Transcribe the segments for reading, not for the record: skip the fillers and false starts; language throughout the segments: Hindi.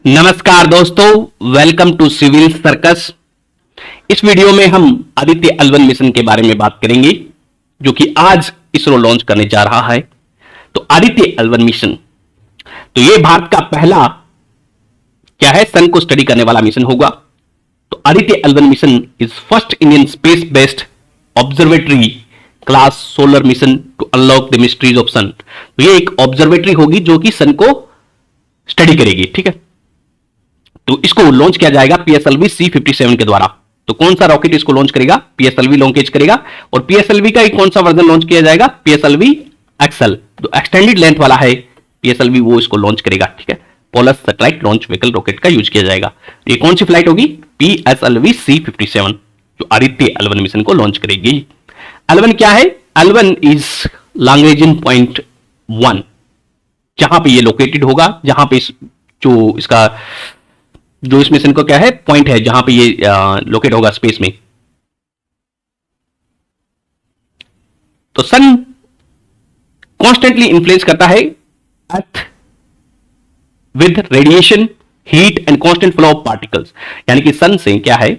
नमस्कार दोस्तों, वेलकम टू सिविल सर्कस। इस वीडियो में हम आदित्य L1 मिशन के बारे में बात करेंगे जो कि आज इसरो लॉन्च करने जा रहा है। तो आदित्य L1 मिशन, तो यह भारत का पहला क्या है, सन को स्टडी करने वाला मिशन होगा। तो Aditya L1 mission is first Indian space based observatory class solar mission to unlock the mysteries of sun. तो यह एक ऑब्जर्वेटरी होगी जो कि सन को स्टडी करेगी, ठीक है। तो इसको लॉन्च किया जाएगा PSLV C57 के द्वारा। तो कौन सा रॉकेट इसको लॉन्च करेगा? PSLV लॉन्च करेगा। और PSLV का एक कौन सा वर्जन लॉन्च किया जाएगा? PSLV XL, जो एक्सटेंडेड लेंथ वाला है PSLV, वो इसको लॉन्च करेगा, ठीक है। Polar satellite launch vehicle rocket का यूज किया जाएगा। ये कौन सी फ्लाइट होगी? PSLV C57, जो आदित्य L1 मिशन को लॉन्च करेगी। L1 क्या है? L1 इज लैग्रेंजियन पॉइंट 1, जहां पे ये लोकेटेड होगा, जहां पे जो इस मिशन को क्या है, पॉइंट है जहां पे ये लोकेट होगा स्पेस में। तो सन कॉन्स्टेंटली इन्फ्लुएंस करता है earth with radiation, heat and constant flow of particles. यानी कि सन से क्या है,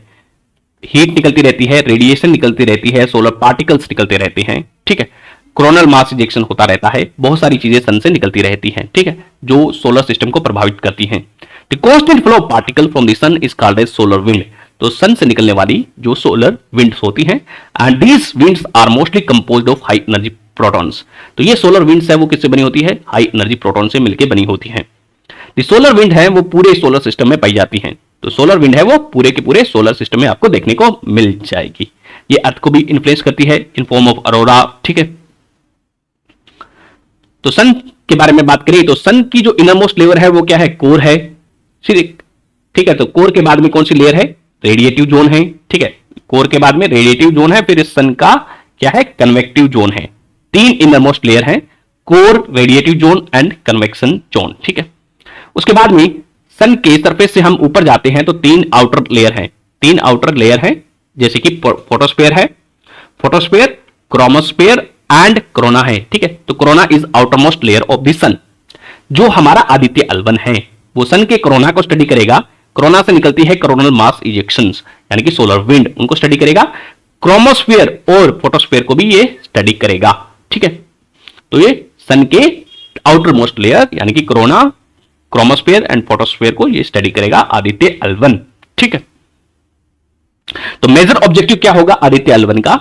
हीट निकलती रहती है, रेडिएशन निकलती रहती है, सोलर पार्टिकल्स निकलते रहते हैं, ठीक है। कोरोनल मास इजेक्शन होता रहता है, बहुत सारी चीजें सन से निकलती रहती हैं, ठीक है, जो सोलर सिस्टम को प्रभावित करती हैं। The constant flow of particle from the sun is called as solar wind. तो सन से निकलने वाली जो सोलर विंड्स होती हैं, and these winds are mostly composed of high energy protons. तो ये सोलर विंड्स है वो किससे बनी होती है? हाई एनर्जी प्रोटॉन से मिलकर बनी होती हैं। द सोलर विंड है वो पूरे सोलर सिस्टम में पाई जाती हैं। तो सोलर विंड है वो पूरे के पूरे सोलर सिस्टम में आपको देखने को मिल जाएगी। ये अर्थ को भी इन्फ्लुएंस करती है इन फॉर्म ऑफ अरोरा, ठीक है। तो सन के बारे में बात करें तो सन की जो इनरमोस्ट लेयर है वो क्या है? कोर है, ठीक है। तो कोर के बाद में कौन सी लेयर है? रेडिएटिव जोन है, ठीक है। कोर के बाद में रेडिएटिव जोन है, फिर इस सन का क्या है? कन्वेक्टिव जोन है। तीन इनरमोस्ट लेयर है, core, radiative zone and convection zone, ठीक है। उसके बाद में सन के सरफेस से हम ऊपर जाते हैं तो तीन आउटर लेयर हैं। तीन आउटर लेयर हैं जैसे कि फोटोस्फेयर है, फोटोस्फेयर, क्रोमोस्फेयर एंड कोरोना है, ठीक है। तो corona is outermost layer of the sun. जो हमारा आदित्य L1 है वो सन के कोरोना को स्टडी करेगा। कोरोना से निकलती है कोरोनल मास इजेक्शंस, यानी कि सोलर विंड, उनको स्टडी करेगा। क्रोमोस्फेयर और फोटोस्फेयर को भी ये स्टडी करेगा, ठीक है। तो ये सन के आउटर मोस्ट लेयर यानी कि कोरोना, क्रोमोस्फेयर एंड फोटोस्फेयर को ये स्टडी करेगा आदित्य L1, ठीक है। तो मेजर ऑब्जेक्टिव क्या होगा आदित्य L1 का?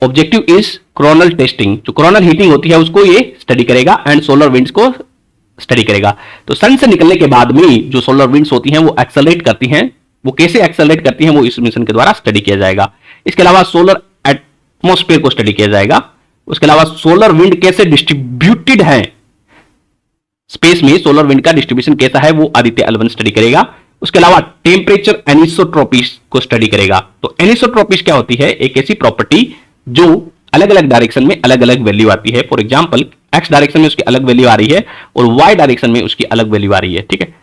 Objective is coronal testing. जो कोरोनल हीटिंग होती है उसको ये स्टडी करेगा एंड सोलर विंड्स को स्टडी करेगा। तो सन से निकलने के बाद में जो सोलर विंड्स होती हैं वो एक्सेलरेट करती हैं। वो कैसे एक्सेलरेट करती हैं वो इस मिशन के द्वारा स्टडी किया जाएगा। इसके अलावा सोलर एटमॉस्फेयर को स्टडी किया जाएगा। उसके अलावा सोलर विंड कैसे डिस्ट्रीब्यूटेड है स्पेस में, सोलर विंड का डिस्ट्रीब्यूशन कैसा है वो आदित्य L1 स्टडी करेगा। उसके अलावा टेम्परेचर एनिसोट्रोपीज को स्टडी करेगा। तो एनिसोट्रोपीज क्या होती है? एक ऐसी प्रॉपर्टी जो अलग अलग डायरेक्शन में अलग अलग वैल्यू आती है। फॉर एग्जांपल एक्स डायरेक्शन में उसकी अलग वैल्यू आ रही है और वाई डायरेक्शन में उसकी अलग वैल्यू आ रही है, ठीक है।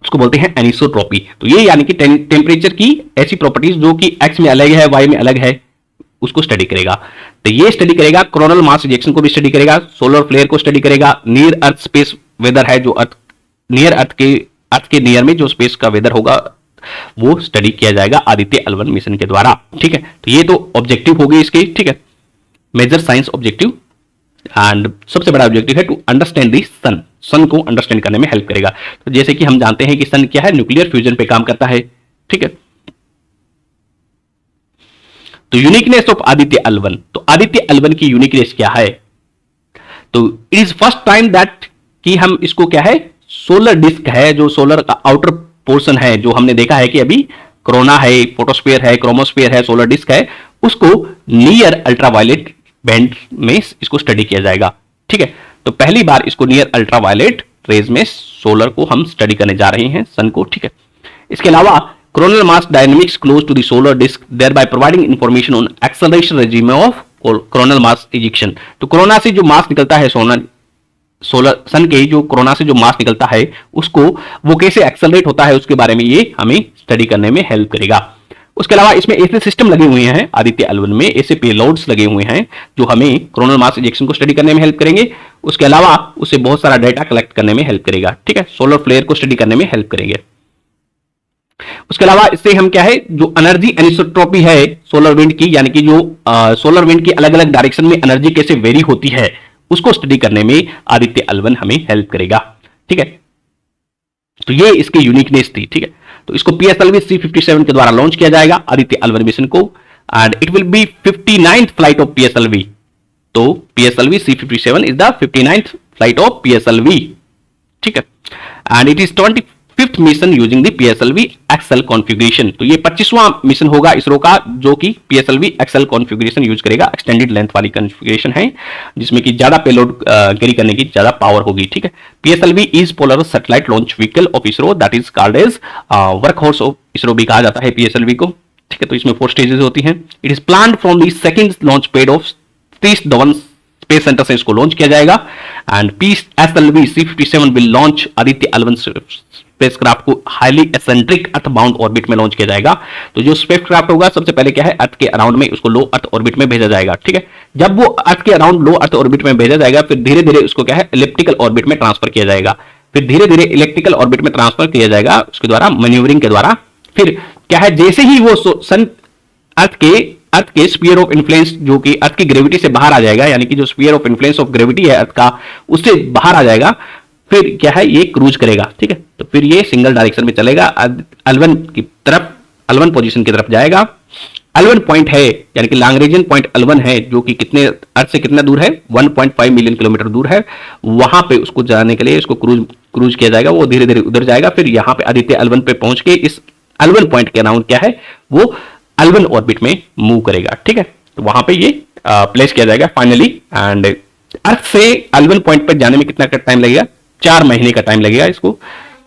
उसको बोलते हैं एनिसोट्रोपी। तो ये यानी कि टेम्परेचर की ऐसी प्रॉपर्टीज जो कि एक्स में अलग है, वाई में अलग है, उसको स्टडी करेगा। तो ये स्टडी करेगा। कोरोनल मास इजेक्शन को भी स्टडी करेगा, सोलर फ्लेयर को स्टडी करेगा, नियर अर्थ स्पेस वेदर है, जो अर्थ के नियर में जो स्पेस का वेदर होगा वो स्टडी किया जाएगा आदित्य L1 मिशन के द्वारा, ठीक है। तो ये तो ऑब्जेक्टिव हो गए इसके, ठीक है, मेजर साइंस ऑब्जेक्टिव। एंड सबसे बड़ा ऑब्जेक्टिव है टू अंडरस्टैंड दी सन। सन को अंडरस्टैंड करने में हेल्प करेगा। तो जैसे कि हम जानते हैं कि सन क्या है? न्यूक्लियर फ्यूजन पे काम करता है, ठीक है। तो यूनिकनेस ऑफ आदित्य L1, तो आदित्य L1 की यूनिकनेस क्या है? तो it is first time that कि हम इसको क्या है, सोलर डिस्क है, जो सोलर का आउटर पोर्शन है, जो हमने देखा है कि अभी कोरोना है, फोटोस्फेयर है, क्रोमोस्फेयर है, सोलर डिस्क है, उसको नियर अल्ट्रावायलेट बैंड में इसको स्टडी किया जाएगा, ठीक है। तो पहली बार इसको नियर अल्ट्रावायलेट रेज में सोलर को हम स्टडी करने जा रहे हैं, सन को, ठीक है। इसके अलावा coronal mass dynamics close to the solar disc thereby providing information on acceleration regime of coronal mass ejection. तो कोरोना से जो मास निकलता है, सोलर सन के जो कोरोना से जो मास निकलता है उसको वो कैसे एक्सेलरेट होता है उसके बारे में ये हमें स्टडी करने में हेल्प करेगा। उसके अलावा इसमें ऐसे सिस्टम लगे हुए हैं आदित्य L1 में, ऐसे पेलोड्स लगे हुए हैं जो हमें कोरोनल मास इजेक्शन को स्टडी करने में हेल्प करेंगे। उसके अलावा उससे बहुत सारा डाटा कलेक्ट करने में हेल्प करेगा, ठीक है, सोलर फ्लेयर को स्टडी करने में हेल्प करेंगे। उसके अलावा इससे हम क्या है, जो एनर्जी एनिसोट्रॉपी है सोलर विंड की, यानी कि जो सोलर विंड की अलग अलग डायरेक्शन में एनर्जी कैसे वेरी होती है उसको स्टडी करने में आदित्य L1 हमें हेल्प करेगा, ठीक है। तो ये इसकी यूनिकनेस थी, ठीक है। तो इसको PSLV C57 के द्वारा लॉन्च किया जाएगा आदित्य L1 मिशन को, and it will be 59th flight of PSLV। तो PSLV C57 is the 59th flight of PSLV, ठीक है। And it is 25th mission using the PSLV XL configuration. तो ये 25वां मिशन होगा इसरो का जो कि PSLV XL कॉन्फ़िगरेशन यूज करेगा, एक्सटेंडेड लेंथ वाली कॉन्फ़िगरेशन है जिसमें कि ज्यादा पेलोड कैरी करने की ज्यादा पावर होगी, ठीक है। PSLV is polar satellite launch vehicle of ISRO, that is called as workhorse of ISRO भी कहा जाता है PSLV को, ठीक है। तो इसमें 4 स्टेजेस होती हैं। It is planned from the second launch pad of Satish Dhawan space centre से इसको लॉन्च किया जाएगा। And PSLV C57 will launch Aditya L1 spacecraft को highly eccentric earth bound orbit में लॉन्च किया जाएगा। तो जो स्पेसक्राफ्ट होगा सबसे पहले क्या है, अर्थ के अराउंड में उसको लो अर्थ ऑर्बिट में भेजा जाएगा, ठीक है। जब वो अर्थ के अराउंड लो अर्थ ऑर्बिट में भेजा जाएगा फिर धीरे धीरे उसको क्या है, इलिप्टिकल ऑर्बिट में ट्रांसफर किया जाएगा, फिर धीरे धीरे इलेक्ट्रिकल ऑर्बिट में ट्रांसफर किया जाएगा उसके द्वारा मैन्यूवरिंग के द्वारा। फिर क्या है, जैसे ही वो सन अर्थ के स्फीयर ऑफ इन्फ्लुएंस जो कि अर्थ की ग्रेविटी से बाहर आ जाएगा, यानी कि जो sphere of influence of gravity है अर्थ का उससे बाहर आ जाएगा, फिर क्या है ये क्रूज करेगा, ठीक है। तो फिर ये सिंगल डायरेक्शन में चलेगा, L1 की तरफ, L1 पोजीशन की तरफ जाएगा। L1 पॉइंट है यानी कि लैग्रेंजियन पॉइंट L1 है जो कि कितने अर्थ से कितना दूर है, 1.5 मिलियन किलोमीटर दूर है। वहां पे उसको जाने के लिए इसको क्रूज किया जाएगा, वो धीरे धीरे उधर जाएगा, फिर यहाँ पे आदित्य L1 पे पहुंच के इस L1 पॉइंट के अराउंड क्या है वो L1 ऑर्बिट में मूव करेगा, ठीक है। तो वहां पे ये प्लेस किया जाएगा फाइनली। एंड अर्थ से L1 पॉइंट पर जाने में कितना टाइम लगेगा, 4 महीने का टाइम लगेगा इसको।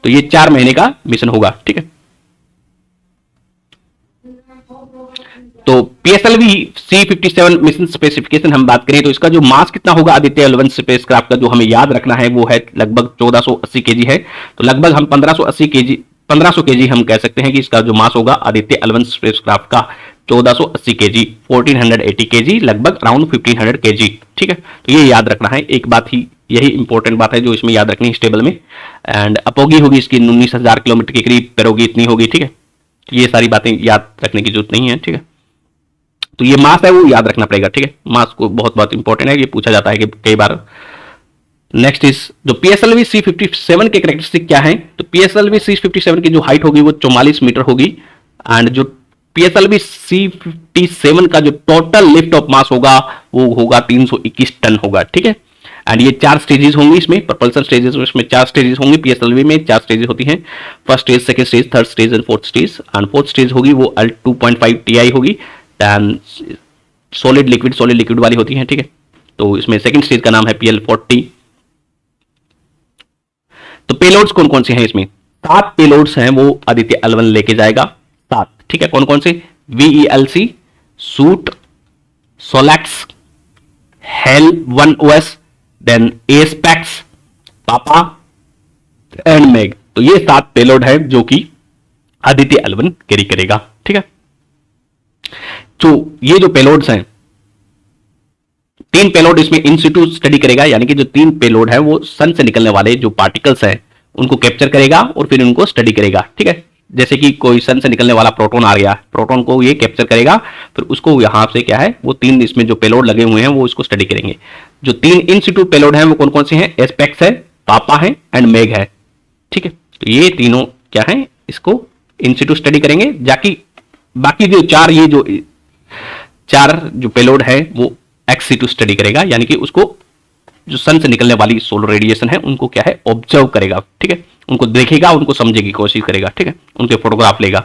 तो ये 4 महीने का मिशन होगा, ठीक है। तो PSLV C57 मिशन स्पेसिफिकेशन हम बात करें तो इसका जो मास कितना होगा आदित्य L1 स्पेसक्राफ्ट का, जो हमें याद रखना है वो है लगभग 1480 kg है। तो लगभग हम 1500 kg हम कह सकते हैं कि इसका जो मास होगा आदित्य L1 स्पेसक्राफ्ट का 1480 kg, 1480 kg, लगभग अराउंड 1500 kg, ठीक है। तो ये याद रखना है, एक बात ही यही इंपॉर्टेंट बात है जो इसमें याद रखनी है इस टेबल में। एंड अपोगी होगी इसकी 19,000 किलोमीटर के करीब, पेरोगी इतनी होगी, ठीक है। तो ये सारी बातें याद रखने की जरूरत नहीं है, ठीक है। तो ये मास है वो याद रखना पड़ेगा, ठीक है। मास को बहुत इंपॉर्टेंट है, ये पूछा जाता है कि कई बार। नेक्स्ट इज जो PSLV C57 के कैरेक्टरिस्टिक क्या है, तो PSLV C57 की जो हाइट होगी वो 44 मीटर होगी। एंड जो PSLV C57 का जो टोटल लिफ्ट ऑफ मास होगा वो होगा 321 टन होगा, ठीक है। एंड ये 4 स्टेजेस होंगी इसमें, प्रपल्सन स्टेजेस इसमें 4 स्टेजेस होंगी। PSLV में 4 स्टेजेस होती हैं, first stage, second stage, third stage and fourth stage. And fourth stage होगी वो L2.5 TI होगी, एंड सॉलिड लिक्विड वाली होती है, ठीक है। तो इसमें सेकंड स्टेज का नाम है PL40। तो पेलोड्स कौन कौन से हैं इसमें, 7 पेलोड्स हैं वो आदित्य L1 लेके जाएगा, 7, ठीक है। कौन कौन से, VELC, SUIT, SoLEXS, HEL 1OS, then ASPEX, PAPA and MAG. तो ये 7 पेलोड है जो कि आदित्य L1 कैरी करेगा, ठीक है। तो ये जो पेलोड्स हैं, 3 पेलोड इसमें इन सिटू स्टडी करेगा, यानी कि जो 3 पेलोड है वो सन से निकलने वाले जो पार्टिकल्स हैं उनको कैप्चर करेगा और फिर उनको स्टडी करेगा, ठीक है। जैसे कि कोई सन से निकलने वाला प्रोटॉन आ गया, प्रोटॉन को ये कैप्चर करेगा, फिर उसको यहां से क्या है वो 3 इसमें जो पेलोड लगे हुए हैं वो इसको स्टडी करेंगे। जो 3 इन सिटू पेलोड हैं वो कौन कौन से हैं, एस्पेक्स है, पापा है एंड मेग है, ठीक है। तो ये तीनों क्या है इसको इन सिटू स्टडी करेंगे, जाकि बाकी जो 4 जो पेलोड है वो एक्स सिटू स्टडी करेगा, यानी कि उसको जो सन से निकलने वाली सोलर रेडिएशन है उनको क्या है ऑब्जर्व करेगा, ठीक है। उनको देखेगा, उनको समझने की कोशिश करेगा, ठीक है, उनके फोटोग्राफ लेगा।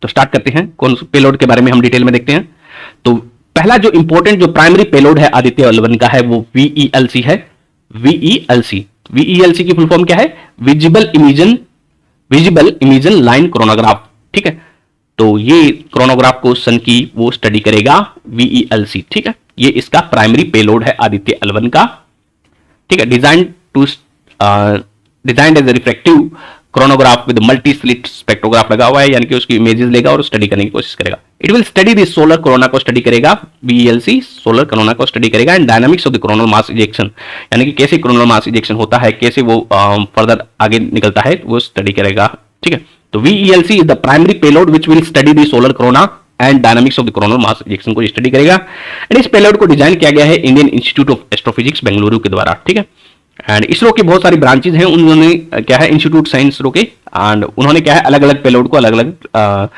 तो स्टार्ट करते हैं, कौन से पेलोड के बारे में हम डिटेल में देखते हैं। तो पहला जो इंपॉर्टेंट जो प्राइमरी पेलोड है आदित्य L1 का है वो VELC है। VELC की फुल फॉर्म क्या है, विजिबल इमेजन लाइन क्रोनोग्राफ, ठीक है। तो ये क्रोनोग्राफ को सन की वो स्टडी करेगा VELC, ठीक है। ये इसका प्राइमरी पेलोड है आदित्य L1 का, ठीक है। Designed as refractive coronagraph with multi slit spectrograph लगा हुआ है, यानी कि उसकी इमेजेस लेगा और स्टडी करने की कोशिश करेगा। It will study the solar corona को स्टडी करेगा, बीएलसी सोलर कोरोना को स्टडी करेगा, and dynamics of the coronal mass ejection, यानी कि कैसे कोरोनल मास इजेक्शन होता है, कैसे वो फर्दर आगे निकलता है, वो स्टडी करेगा। ठीक है, तो VELC is the primary payload which will study the solar corona and dynamics of the coronal mass ejection को स्टडी करेगा। एंड इस पेलोड को डिजाइन किया गया है Indian institute of astrophysics Bengaluru के द्वारा। ठीक है, एंड इसरो के बहुत सारी ब्रांचेज हैं, उन्होंने क्या है इंस्टीट्यूट साइंस इसरो के, एंड उन्होंने क्या है अलग अलग पेलोड को अलग अलग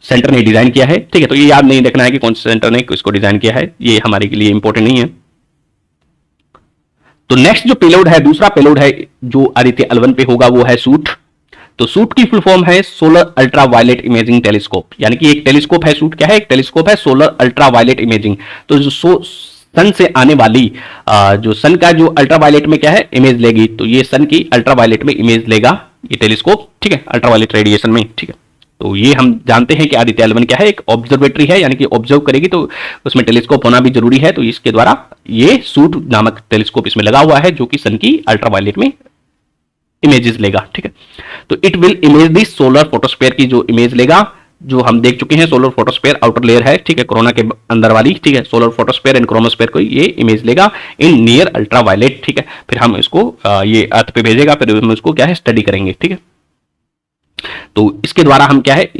सेंटर ने डिजाइन किया है। ठीक है, तो ये याद नहीं रखना है कि कौन से सेंटर ने किसको डिजाइन किया है, ये हमारे के लिए इंपॉर्टेंट नहीं है। तो नेक्स्ट जो पेलोड है, दूसरा पेलोड है जो आदित्य L1 पे होगा, वो है सूट। तो सूट की फुल फॉर्म है solar ultraviolet imaging telescope, यानी कि एक टेलीस्कोप है, सूट क्या है, एक टेलीस्कोप है सोलर अल्ट्रा वायलेट इमेजिंग। तो जो सन से आने वाली जो सन का जो अल्ट्रा वायलेट में क्या है इमेज लेगी, तो ये सन की अल्ट्रा वायलेट में इमेज लेगा ये टेलीस्कोप। ठीक है, अल्ट्रा वायलेट रेडिएशन में। ठीक है, तो ये हम जानते हैं कि आदित्य L1 क्या है, एक ऑब्जर्वेटरी है, यानी कि ऑब्जर्व करेगी, तो उसमें टेलीस्कोप होना भी जरूरी है। तो इसके द्वारा ये सूट नामक टेलीस्कोप इसमें लगा हुआ है, जो कि सन की अल्ट्रा वायलेट में इमेजेस लेगा। ठीक है, तो it will image the solar photosphere की जो इमेज लेगा, जो हम देख चुके हैं सोलर फोटोस्फीयर आउटर लेयर है। ठीक है, कोरोना के अंदर वाली। ठीक है, सोलर फोटोस्फीयर एंड क्रोमोस्फीयर को ये इमेज लेगा इन नियर अल्ट्रा वायलेट। ठीक है, फिर हम इसको ये अर्थ पे भेजेगा, फिर हम इसको क्या है स्टडी करेंगे। ठीक है, तो इसके द्वारा हम क्या है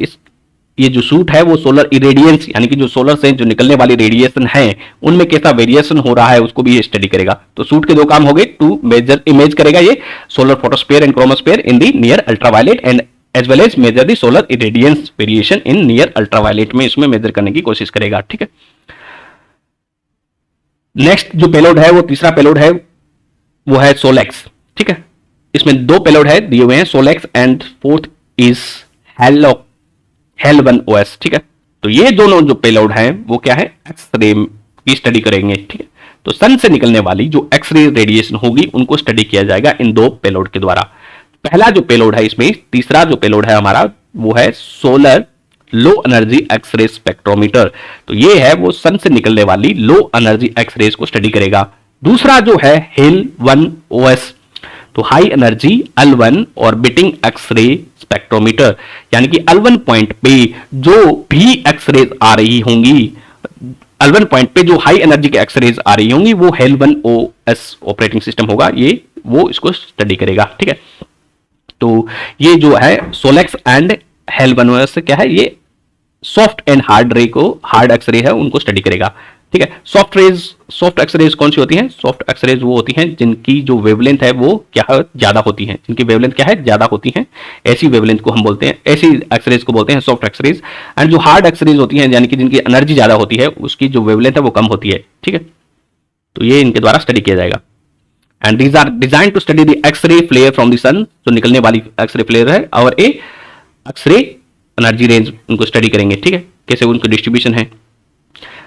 ये जो सूट है वो सोलर इरेडियंस, यानी कि जो सोलर से जो निकलने वाली रेडिएशन है उनमें कैसा वेरिएशन हो रहा है उसको भी ये स्टडी करेगा। तो सूट के दो काम हो गए, टू मेजर इमेज करेगा ये solar photosphere and chromosphere in the near ultraviolet, and as well as measure the solar irradiance variation in near ultraviolet में इसमें मेजर करने की कोशिश करेगा। ठीक है, नेक्स्ट जो पेलोड है वो तीसरा पेलोड है, वो है सोलेक्स। ठीक है, इसमें दो पेलोड है दिए हुए हैं, सोलेक्स एंड फोर्थ इज हेल1 OS। ठीक है, तो ये दोनों जो पेलोड हैं वो क्या है एक्सरे की स्टडी करेंगे। ठीक है, तो सन से निकलने वाली जो एक्सरे रेडिएशन होगी उनको स्टडी किया जाएगा इन दो पेलोड के द्वारा। पहला जो पेलोड है इसमें, तीसरा जो पेलोड है हमारा वो है solar low energy X-ray spectrometer. तो ये है वो सन से निकलने वाली लो एनर्जी एक्सरेज को स्टडी करेगा। दूसरा जो है हेल1 OS, तो high energy L1 orbiting X-ray spectrometer, यानी कि L1 पॉइंट पे जो भी एक्सरेज आ रही होंगी, L1 पॉइंट पे जो हाई एनर्जी के एक्सरेज आ रही होंगी वो हेल1 OS ऑपरेटिंग सिस्टम होगा, ये वो इसको स्टडी करेगा। ठीक है, तो ये जो है सोलेक्स एंड हेल1 OS क्या है, ये सॉफ्ट एंड हार्ड रे को, हार्ड एक्सरे है उनको स्टडी करेगा। ठीक है, सॉफ्ट एक्सरेज कौन सी होती हैं, सॉफ्ट एक्सरेज वो होती हैं जिनकी जो वेवलेंथ है वो क्या है ज्यादा होती हैं, जिनकी वेवलेंथ क्या है ज्यादा होती हैं, ऐसी वेवलेंथ को हम बोलते हैं, ऐसी एक्सरेज को बोलते हैं सॉफ्ट एक्सरेज। एंड जो हार्ड एक्सरेज होती हैं यानी कि जिनकी एनर्जी ज्यादा होती है उसकी जो वेवलेंथ है वो कम होती है। ठीक है, तो ये इनके द्वारा स्टडी किया जाएगा। And these are design to study the x ray flare from the sun, जो निकलने वाली एक्सरे फ्लेयर है, और ए एक्सरे एनर्जी रेंज उनको स्टडी करेंगे। ठीक है, कैसे उनकी डिस्ट्रीब्यूशन है।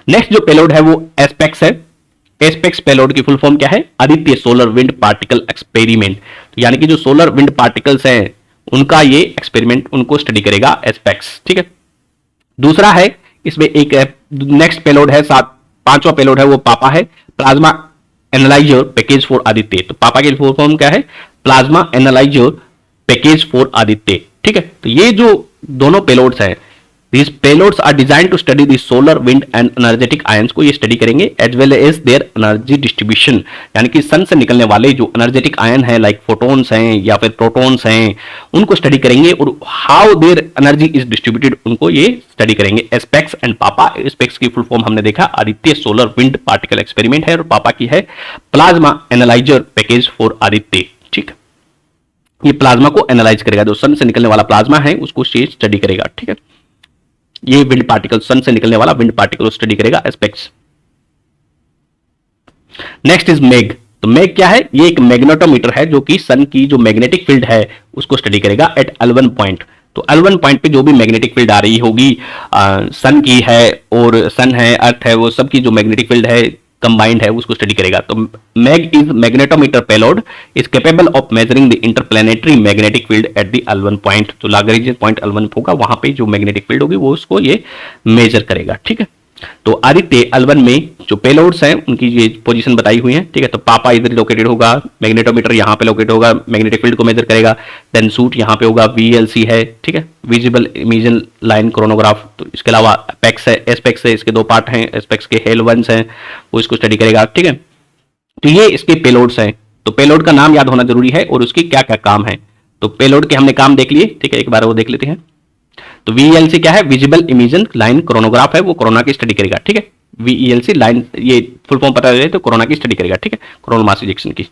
नेक्स्ट जो पेलोड है वो एस्पेक्स है। एस्पेक्स पेलोड की फुल फॉर्म क्या है, Aditya solar wind particle experiment, यानी कि जो सोलर विंड पार्टिकल्स हैं उनका ये एक्सपेरिमेंट उनको स्टडी करेगा एस्पेक्स। ठीक है, दूसरा है इसमें एक नेक्स्ट पेलोड है, पांचवा पेलोड है वो पापा है, plasma analyser package for Aditya. तो पापा की फुल फॉर्म क्या है, plasma analyser package for Aditya. ठीक है, तो ये जो दोनों पेलोड्स हैं, these payloads are designed to study the solar wind and energetic ions को ये स्टडी करेंगे, as well as their energy distribution, यानी कि सन से निकलने वाले जो एनर्जेटिक आयन है लाइक फोटोन्स हैं या फिर प्रोटॉन्स हैं उनको स्टडी करेंगे, और how their energy is distributed उनको ये स्टडी करेंगे। एस्पेक्स एंड पापा, एस्पेक्स की फुल फॉर्म हमने देखा Aditya solar wind particle experiment है, और पापा की है plasma analyser package for Aditya. ठीक, ये प्लाज्मा को एनालाइज करेगा, जो सन से निकलने वाला प्लाज्मा है उसको स्टडी करेगा। ठीक है, ये विंड पार्टिकल, सन से निकलने वाला विंड पार्टिकल स्टडी करेगा एस्पेक्ट्स। नेक्स्ट इज मेग। तो मेग क्या है, ये एक मैग्नेटोमीटर है जो कि सन की जो मैग्नेटिक फील्ड है उसको स्टडी करेगा एट L1 पॉइंट। तो L1 पॉइंट पे जो भी मैग्नेटिक फील्ड आ रही होगी, सन की है और सन है, अर्थ है, वो सब की जो मैग्नेटिक फील्ड है कंबाइंड है उसको स्टडी करेगा। तो MAG is magnetometer payload is capable of measuring the interplanetary magnetic field at the L1 point. तो लाग्रेंजियन पॉइंट L1 होगा, वहां पे जो मैग्नेटिक फील्ड होगी वो उसको ये मेजर करेगा। ठीक है, तो आदित्य L1 में जो पेलोड्स हैं उनकी ये पोजीशन बताई हुई है, ठीक है। तो पापा इधर लोकेटेड होगा, मैग्नेटोमीटर यहाँ पे लोकेट होगा, मैग्नेटिक फील्ड को मेजर करेगा, देन सूट यहाँ पे होगा, VLC है, ठीक है, विजिबल इमेजन लाइन क्रोनोग्राफ। तो इसके अलावा एपेक्स है, एस्पेक्स है, इसके दो पार्ट हैं, एस्पेक्स के हेल वंस हैं, वो इसको स्टडी करेगा, ठीक है। तो ये इसके पेलोड्स हैं। तो पेलोड का नाम याद होना जरूरी है और उसकी क्या क्या काम है। तो पेलोड के हमने काम देख लिए, ठीक है, एक बार वो देख लेते हैं। तो VLC क्या है, विजिबल इमेजन लाइन क्रोनोग्राफ है, वो कोरोना की स्टडी करेगा, ठीक है। VELC लाइन, ये फुल फॉर्म पता है तो कोरोना की स्टडी करेगा, ठीक है, कोरोनल मास इजेक्शन की।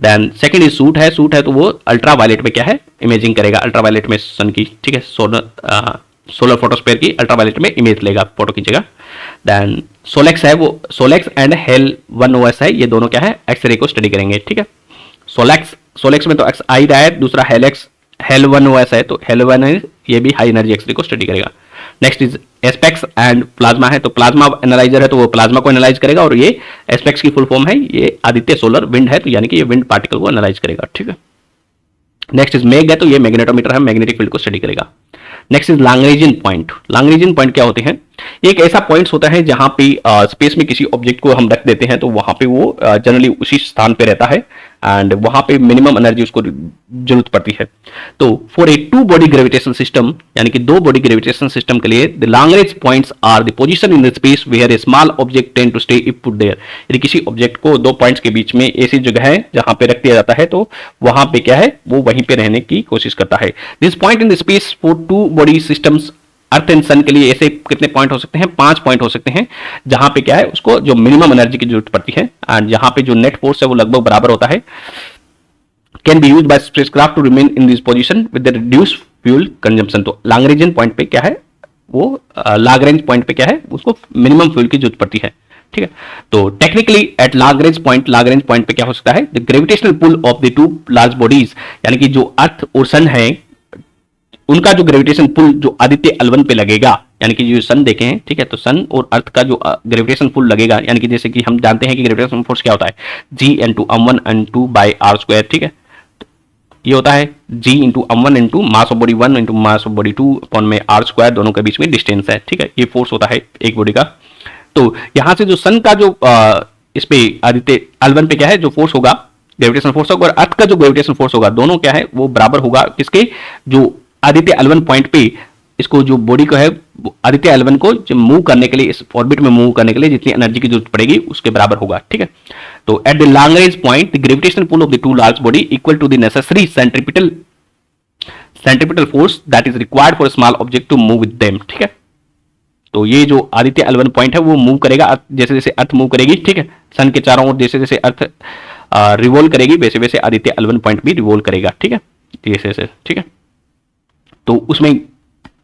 देन सेकंड इज सूट है, सूट है तो वो अल्ट्रा वायलेट में क्या है, इमेजिंग करेगा, अल्ट्रा वायलेट में सन की, ठीक है, सोलर फोटोस्फेयर की अल्ट्रा वायलेट में इमेज लेगा, फोटो खींचेगा। देन सोलेक्स है, वो सोलेक्स एंड हेल 1OS है, ये दोनों क्या है, एक्सरे को स्टडी करेंगे, ठीक है। सोलेक्स में तो XI रहा है, दूसरा हेल 1OS है, तो हेल 1 ये भी हाई एनर्जी एक्सरे को स्टडी करेगा। Next is ASPEX and plasma है, तो प्लाज्मा एनालाइजर है तो वो प्लाज्मा को एनालाइज करेगा, और ये एस्पेक्स की फुल फॉर्म है, ये आदित्य सोलर विंड है, तो यानी कि ये विंड पार्टिकल को एनालाइज करेगा, ठीक है। नेक्स्ट इज मैग है, तो ये मैग्नेटोमीटर है, मैग्नेटिक फील्ड को स्टडी करेगा। Next is Lagrangian point. Lagrangian point क्या होते हैं, एक ऐसा पॉइंट्स होता है जहां पे स्पेस में किसी ऑब्जेक्ट को हम रख देते हैं तो वहां पे वो जनरली उसी स्थान पे रहता है एंड वहां पे मिनिमम एनर्जी उसको जरूरत पड़ती है। तो for a two body gravitation system, यानी कि दो बॉडी ग्रेविटेशन सिस्टम के लिए the Lagrange points are the position in the space where a small object tend to stay if put there. यदि किसी ऑब्जेक्ट को दो पॉइंट्स के बीच में ऐसी जगह है जहां पे रख दिया जाता है तो वहां पे क्या है, वो वहीं पे रहने की कोशिश करता है। This point in the space for two body systems earth and sun के लिए ऐसे कितने पॉइंट हो सकते हैं, 5 पॉइंट हो सकते हैं, जहां पे क्या है उसको जो मिनिमम एनर्जी की जरूरत पड़ती है एंड जहां पे जो नेट फोर्स है वो लगभग बराबर होता है। Can be used by spacecraft to remain in this position with the reduced fuel consumption. तो लैग्रेंजियन पॉइंट पे क्या है, वो लैग्रेंज पॉइंट पे क्या है, उसको मिनिमम फ्यूल की जरूरत पड़ती है, ठीक है। तो टेक्निकली एट लैग्रेंज पॉइंट पे क्या हो सकता है, the gravitational pull of the two large bodies, यानी कि जो अर्थ और सन है उनका जो ग्रेविटेशन पुल जो आदित्य L1 पे लगेगा, यानी कि जो सन देखे हैं, ठीक है, तो सन और अर्थ का जो ग्रेविटेशन पुल लगेगा, यानी कि जैसे कि हम जानते हैं कि ग्रेविटेशन फोर्स क्या होता है, G×M1N2/r², ठीक है। ये होता है G×M1N2 mass of body 1 into mass of body 2 upon में r², दोनों के बीच में डिस्टेंस है, ठीक है, ये फोर्स होता है एक बॉडी का। तो यहां से जो सन का जो इस पे आदित्य L1 पे क्या है जो फोर्स होगा, ग्रेविटेशन फोर्स होगा, और अर्थ का जो ग्रेविटेशन फोर्स होगा, दोनों क्या है वो बराबर होगा किसके, जो आदित्य L1 पॉइंट पे इसको जो बॉडी को है आदित्य L1 को जो मूव करने के लिए, इस ऑर्बिट में मूव करने के लिए जितनी एनर्जी की जरूरत पड़ेगी उसके बराबर होगा, ठीक है। तो at the Lagrange point the gravitational pull of the two large body equal to the necessary centripetal force that is required for small object to move with them, ठीक है। तो ये जो आदित्य L1 पॉइंट है वो मूव करेगा जैसे जैसे अर्थ मूव करेगी, ठीक है, सन के चारों ओर जैसे जैसे अर्थ रिवॉल्व करेगी वैसे वैसे आदित्य L1 पॉइंट भी रिवॉल्व करेगा, ठीक है, जैसे जैसे, ठीक है। तो उसमें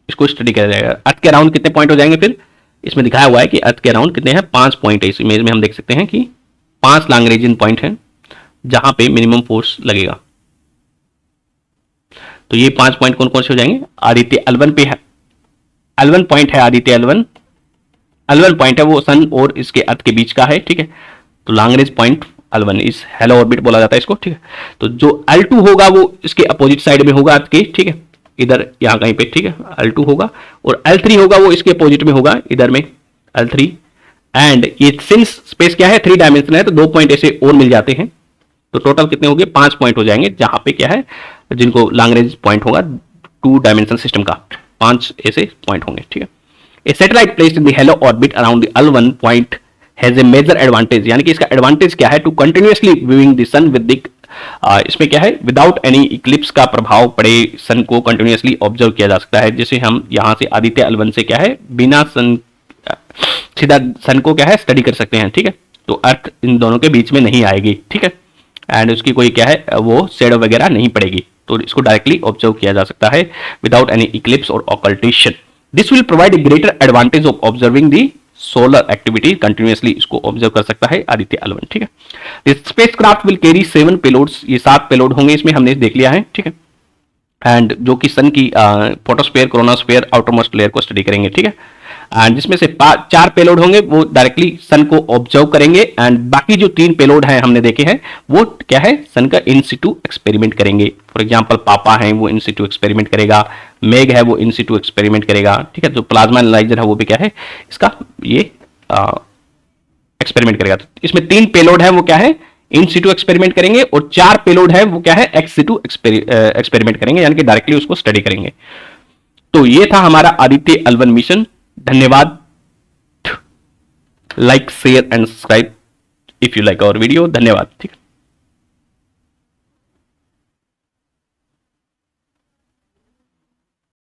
इसको स्टडी किया जाएगा। अर्थ के अराउंड कितने पॉइंट हो जाएंगे, फिर इसमें दिखाया हुआ है कि अर्थ के अराउंड कितने हैं, 5 पॉइंट है। इस इमेज में हम देख सकते हैं कि 5 लैग्रेंजियन पॉइंट हैं जहां पे मिनिमम फोर्स लगेगा। तो ये 5 पॉइंट कौन कौन से हो जाएंगे, आदित्य L1 पे है, L1 पॉइंट है, आदित्य L1 पॉइंट है वो सन और इसके अर्थ के बीच का है, ठीक है। तो लैग्रेंज पॉइंट L1 इस हेलो ऑर्बिट बोला जाता है इसको, ठीक है। तो जो L2 होगा वो इसके अपोजिट साइड में होगा अर्थ के, ठीक है, इधर यहां कहीं पे, ठीक है, L2 होगा, और L3 होगा वो इसके अपोजिट में होगा इधर में L3। एंड ये सिंस स्पेस क्या है 3 डायमेंशन है तो 2 पॉइंट ऐसे और मिल जाते हैं, तो टोटल कितने हो गए, 5 पॉइंट हो जाएंगे जहां पे क्या है जिनको लैग्रेंज पॉइंट होगा 2 डायमेंशन सिस्टम का, 5 ऐसे पॉइंट होंगे, ठीक है। A satellite placed in the halo orbit around the L1 point has a major advantage, यानी कि इसका एडवांटेज क्या है, to continuously viewing the sun with the इसमें क्या है विदाउट एनी इक्लिप्स का प्रभाव पड़े सन को कंटिन्यूअसली ऑब्जर्व किया जा सकता है। जैसे हम यहां से आदित्य L1 से क्या है बिना सन सीधा सन को क्या है स्टडी कर सकते हैं, ठीक है। तो अर्थ इन दोनों के बीच में नहीं आएगी, ठीक है, एंड उसकी कोई क्या है वो शेडो वगैरह नहीं पड़ेगी, तो इसको डायरेक्टली ऑब्जर्व किया जा सकता है विदाउट एनी इक्लिप्स और occultation. This will provide a greater advantage of observing the solar activity, continuously इसको ऑब्जर्व कर सकता है आदित्य L1, ठीक है। This spacecraft will carry 7 payloads, ये 7 पेलोड होंगे इसमें, हमने देख लिया है, ठीक है। एंड जो कि सन की फोटोस्फीयर, कोरोनोस्फीयर, आउटरमोस्ट लेयर को स्टडी करेंगे, ठीक है। एंड जिसमें से 4 पेलोड होंगे वो डायरेक्टली सन को ऑब्जर्व करेंगे, एंड बाकी जो 3 पेलोड हैं हमने देखे हैं वो क्या है, सन का इन सिटू एक्सपेरिमेंट करेंगे। फॉर एग्जांपल पापा है वो इन सिटू एक्सपेरिमेंट करेगा, मेग है वो इन सिटू एक्सपेरिमेंट करेगा, ठीक है। तो प्लाज्मा एनालाइजर है वो भी क्या है, इसका ये एक्सपेरिमेंट करेगा। तो इसमें 3 पेलोड है वो क्या है, इन सिटू एक्सपेरिमेंट करेंगे, और 4 पेलोड है वो क्या है, एक्स सिटू एक्सपेरिमेंट करेंगे, यानी कि डायरेक्टली उसको स्टडी करेंगे। तो ये था हमारा आदित्य L1 मिशन। धन्यवाद। Like share and subscribe if you like our video. धन्यवाद। ठीक है।